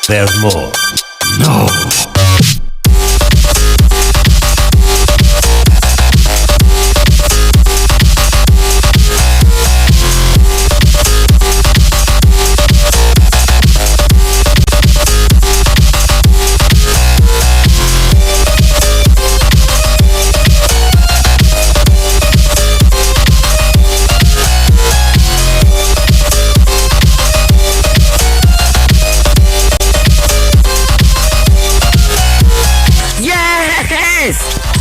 There's more. No.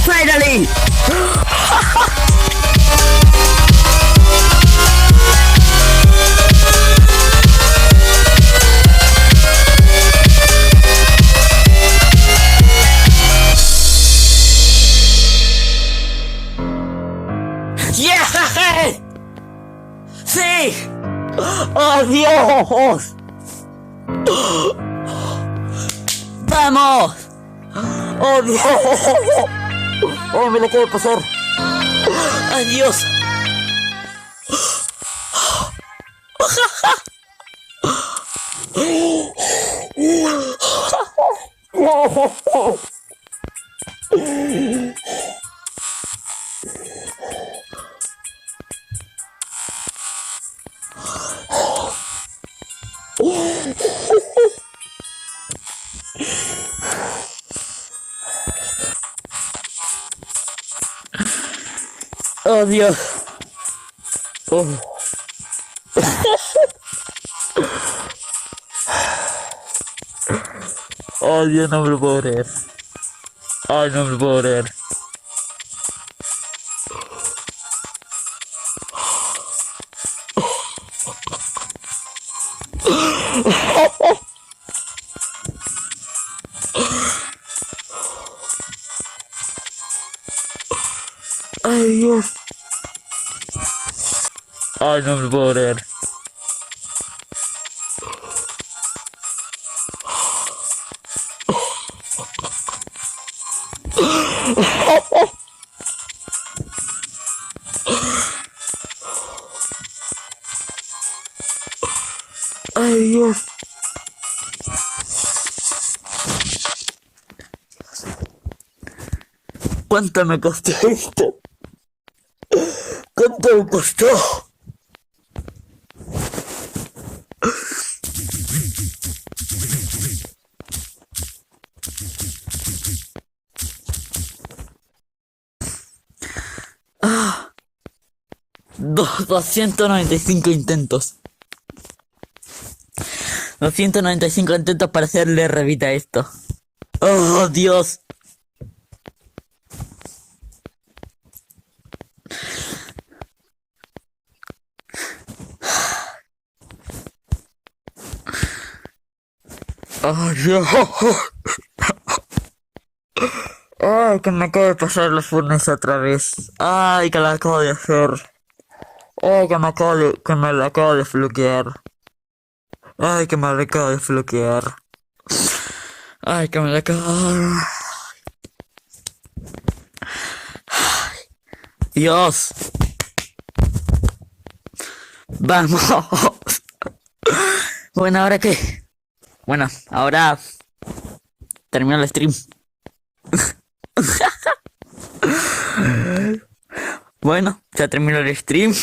Finally! ¡Yeah! ¡Sí! ¡Oh, Dios! ¡Vamos! ¡Oh, Dios! ¡Oh, me la acabo de pasar! ¡Ay, Dios! ¡Oh, Dios! Oh. ¡Oh, Dios, no me lo puedo creer! ¡Ay, no me lo puedo creer! ¡Ay, Dios! ¡Ay, no me lo puedo creer! ¡Ay, Dios! ¿Cuánto me costó esto? ¿Cuánto me costó? Ah, 295 intentos. 295 intentos para hacerle revita a esto. ¡Oh, Dios! ¡Oh, Dios! ¡Ay, que me acabo de pasar los furnes otra vez! ¡Ay, que la acabo de hacer! ¡Ay, que me la acabo de flukear! ¡Ay, que me la acabo de flukear! ¡Ay, que me la acabo! ¡Dios! ¡Vamos! Bueno, ¿ahora qué? Bueno, ahora termino el stream. Bueno, ya terminó el stream.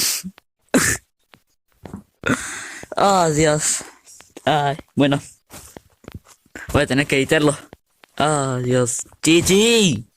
Oh, Dios. Ay, bueno. Voy a tener que editarlo. Oh, Dios. GG.